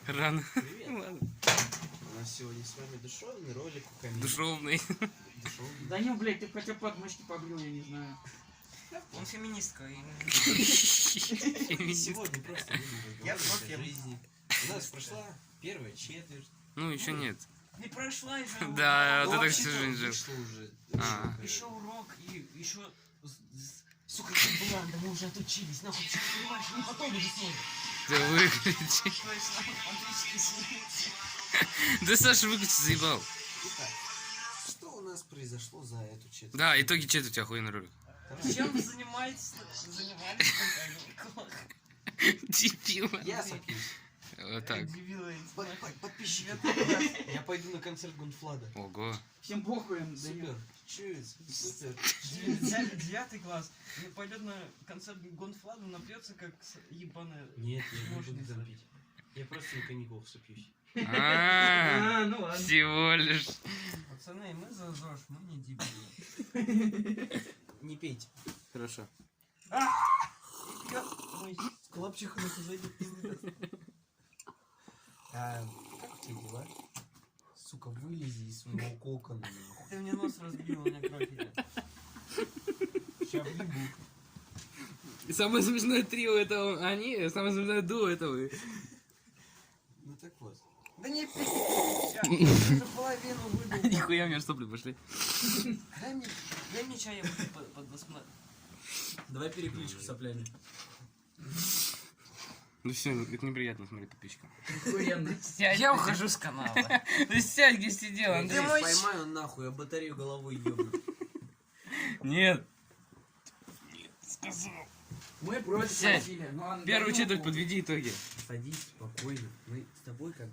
Рано. Привет. Ладно. У нас сегодня с вами душевный ролик у камина. Душевный. Душевный. Да не, блядь, ты хотя подмышки побрил, я не знаю. Он феминистка. Сегодня просто будем Я разговаривать против. о жизни. У нас прошла первая четверть. Ну, еще нет. Не прошла еще. Да, Ну, ты так вообще-то всю жизнь жил. вышло уже. А. Еще урок и еще. Сука, ты бланда, мы уже отучились. Нахуй, ты понимаешь, не потом уже смотрим. Да выключи. Точно, отлично сидит. Да Саша выключи, заебал. Итак, что у нас произошло за эту четверть? Да, итоги четверти, охуенный ролик. Чем вы занимаетесь? Занимались на каникулах? Дебил. Я сопьюсь. Вот так. Дебилы. Подписчики. Я пойду на концерт Гунфлада. Ого. Всем похуй, Супер. Чует. Супер. 9 класс. Не пойдет на концерт Гонфлада, напьется как ебаная. Нет, я не Мощный буду там сайт. пить. Я просто на каникулах сопьюсь. А, ну ладно. всего лишь. Пацаны, мы за ЗОЖ, мы не дебилы. Не пейте. Хорошо. Ой, клапчиха на зайдет. Как у тебя дела? Сука, вылези из своего кокона. нахуй. Ты мне нос разбил, у меня кровь идет. Ща въебу. И самое смешное трио это они, самое смешное дуо это вы. Ну так вот. Да не пи***, уже половину выдал. Нихуя, у меня стопли пошли. Дай мне чай, я буду подосмотреть. Давай переключим соплями. Ну все, это неприятно смотреть подписчикам. Охуенно. Я ухожу с канала. Ты сядь, где сидел, Андрей, Андрей. поймаю нахуй, я батарею головой ебну. Нет. Мы против Сядь. насилия. Ну, ладно, Первую давно четверть похуй. подведи итоги. Садись спокойно. Мы с тобой как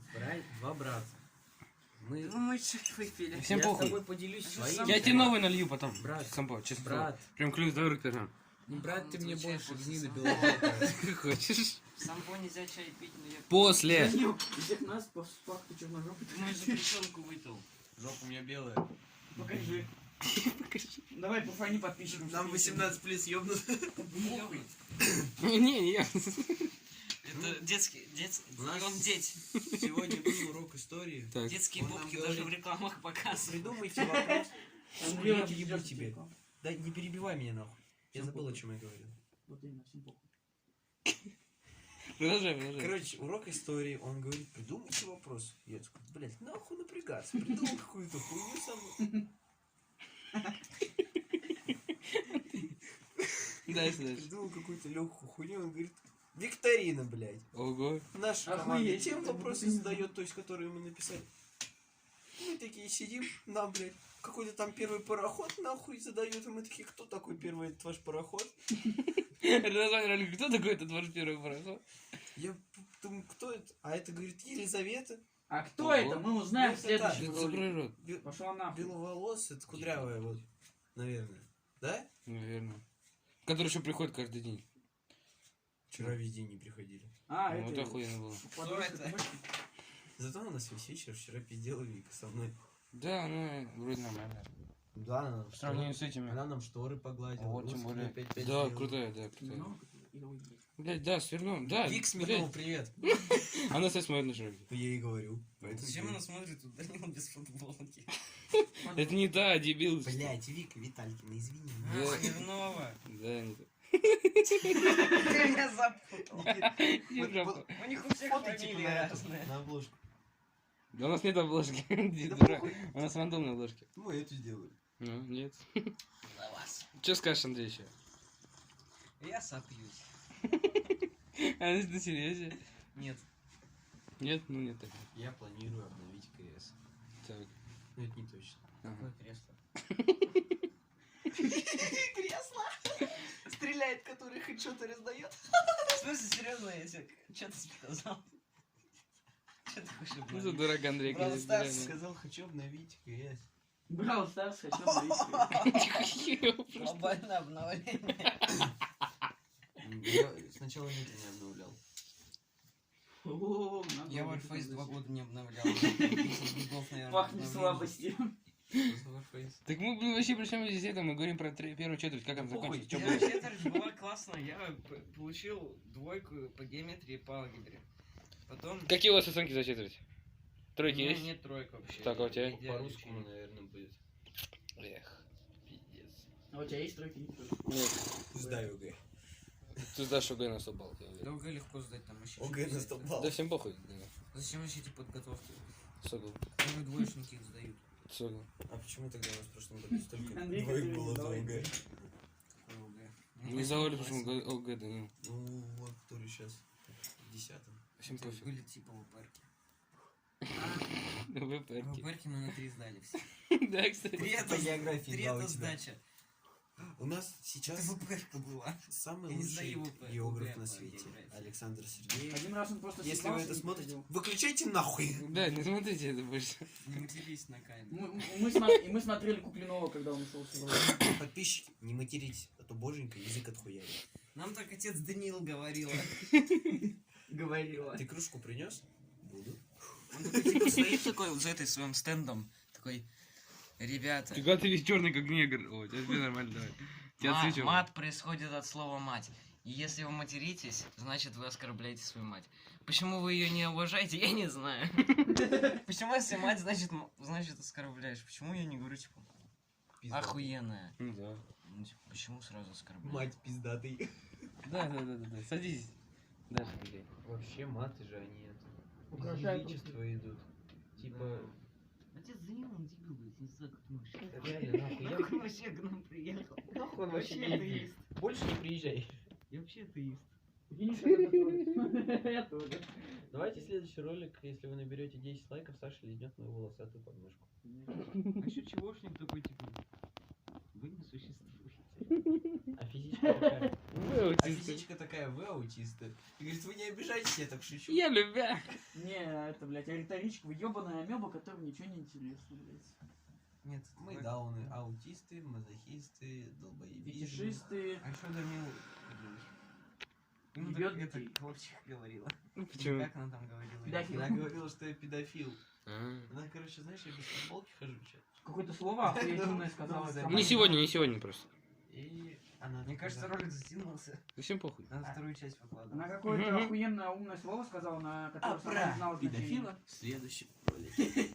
два брата. Мы... Ну мы чай выпили. Всем я с похуй. тобой поделюсь своим. Я тебе новый налью потом. Брат. Сампо, честно. Брат. Прям клюсь, давай руки пожмем. Брат, ты мне Отвечай больше после гнида сам. белого. Как хочешь. Сампо нельзя чай пить, но я... После. Данил, из всех нас по факту черножопый. Мой запрещенку выпил. Жопа у меня белая. Покажи. Давай, пофани подписчикам. Нам 18 плюс ёбнут. Не, я. Это детский, У нас он деть. Сегодня был урок истории. Так. Детские Он нам попки говорит, даже в рекламах показывают. Придумайте вопрос. Андрей, Я вот ебу сейчас тебе. телефон. Да не перебивай меня нахуй. Я Всем забыл, о похуй. чем я говорил. Вот именно, всем похуй. Продолжай, продолжай. Короче, урок истории, он говорит, придумайте вопрос. Я такой, блядь, нахуй напрягаться. Придумал какую-то хуйню саму. Дальше, дальше. Придумал какую-то легкую хуйню, он говорит, викторина, блядь. Ого. Наша Охуеть. команда тем вопросы задает, то есть, которые мы написали. Мы такие сидим, нам, блядь, какой-то там первый пароход нахуй задают, и мы такие, кто такой первый этот ваш пароход? Название ролика. Кто такой этот ваш первый пароход? Я думаю, кто это? А это, говорит, Елизавета. А кто Ого. это? Мы узнаем в Это следующем Это ролике. закрой рот. Пошла нахуй. Беловолосая, это кудрявая, вот, наверное. Да? Наверное. Который еще приходит каждый день. Вчера весь день не приходили. А, Вот это... охуенно было. Подросток, это? мальчик. Зато у нас весь вечер вчера пиздела Вика со мной. Да, ну вроде нормально. Да, она нам В сравнении с этими. Она нам шторы погладила. Вот, тем русские более. опять Да, сделала. крутая, да, крутая. Ну, или ой, блядь. Блять, да, Смирнов, да. Вик блядь. Смирнов, привет. Она кстати смотрит на ролики. Я ей говорю. Поэтому Зачем привет. она смотрит тут Данил без футболки? Это не та, дебил. Блядь, Вика Виталькина, извини. Да. Смирнова. Да, не та. Ты меня запутал. Не жопа. У них у всех Фото типа фамилии на эту, разные. на обложку. Да у нас нет обложки. Да Дурак. похуй. У нас рандомные обложки. Мы эту сделали. Ну, нет. За вас. Че скажешь, Андрей, еще? Я сопьюсь. А, если ты серьезно? Нет. Нет, ну нет так. Я планирую обновить КС. Так. Но это не точно. Ага. кресло? Кресло! Стреляет, который хоть что-то раздает. В смысле, серьезно, я тебе что-то сказал? Что ты хочешь Ну за дурак, Андрей, Бравл конечно. Старс реально. Сказал, хочу обновить КС. Брал Старс, хочу обновить. Глобальное обновление. Я сначала нет не обновлял. О, надо Я будет Warface 2 обновить. года не обновлял. 10 гигов, наверное, Пахнет обновлений. слабостью. Что за Warface? Так мы, блин, вообще при чем здесь это? Мы говорим про первую четверть, как она Да похуй. закончится, что Первая было. четверть была классно. Я получил двойку по геометрии и по алгебре. Потом... Какие у вас оценки за четверть? У Тройки меня есть? нет тройка вообще. Так, а у тебя? Идеальный По-русскому, ученик. наверное, будет. Эх, пиздец. А у тебя есть тройки? Нет, Сдай ОГЭ. ты сдашь ОГЭ на 100 баллов. я Да уверен. ОГЭ легко сдать, там вообще... ОГЭ ничего на не 100 знаю. баллов. Да всем похуй. да. Зачем вообще эти подготовки? Согл. Даже двоечники их сдают. Согл. А почему тогда у нас в прошлом году столько Андрей двоек Петрович, было за давай. ОГЭ? Какое ОГЭ? Не завали, потому что ОГЭ, да не. Ну, вот, который сейчас в 10-м. Всем Это пофиг. были типа ВПРки. ВПРки. ВПРки мы на 3 сдали все. Да, кстати. По географии, Три да, у это тебя. сдача. У нас Это сейчас ВПРка была. самый Я не лучший сдаю ВП, географ ВП на по свете. географии. Александр Сергеевич. Один раз он просто Если вы съебался это и смотрите, приходил. выключайте нахуй! Да, не смотрите это больше. Не матерись на камеру. Мы смотрели Куплинова, когда он ушел с Европы. Подписчики, не материтесь, а то боженька язык отхуярит. Нам так отец Даниил говорил. Говорила. Ты кружку принес? Буду. Он такой типа стоит такой вот за этой своим стендом. Такой, ребята, Фига ты весь черный как негр. О, тебе нормально, давай. Тебя отсвечивал. мат происходит от слова мать. И если вы материтесь, значит вы оскорбляете свою мать. Почему вы ее не уважаете, я не знаю. Почему если мать, значит оскорбляешь? Почему я не говорю, типа, охуенная? Ну да. Ну, типа, почему сразу оскорбляешь? Мать пиздатый. Да. Садись. Дальше, блядь. Вообще маты же они это. Украшают Язычество идут. Типа, Отец Даниил, он дебил, блядь, не знаю, как ты можешь. реально нахуй. Как он вообще к нам приехал? Нахуй он Вообще атеист. Больше не приезжай. Я вообще атеист. Я тоже. Давайте следующий ролик, если вы наберете 10 лайков, Саша лизнет мою волосатую подмышку. А еще чегошник такой, типа, вы не существуете. А физичка такая. Вы А аутисты. физичка такая, вы аутисты. И говорит, вы не обижайтесь, я так шучу. Я любя. Не, это, блядь, риторичка, ебаная амеба, которой ничего не интересно, блядь. Нет, Мы дауны, аутисты, мазохисты, долбоебизм. Фетишисты. А еще Даниил. Ему Ебёт так это детей. Клопчиха говорила. Ну почему? Как она там говорила? Педофил. Она говорила, что я педофил. А. Она, короче, знаешь, я без футболки хожу, чё. Какое-то слово охуительное сказала. Ну, сама Не сегодня просто. И она... Мне кажется, такая, ролик затянулся. Да всем похуй. Надо вторую часть выкладывать. Она какое-то охуенное умное слово сказала, на которое сама не знала значения. в следующем ролике.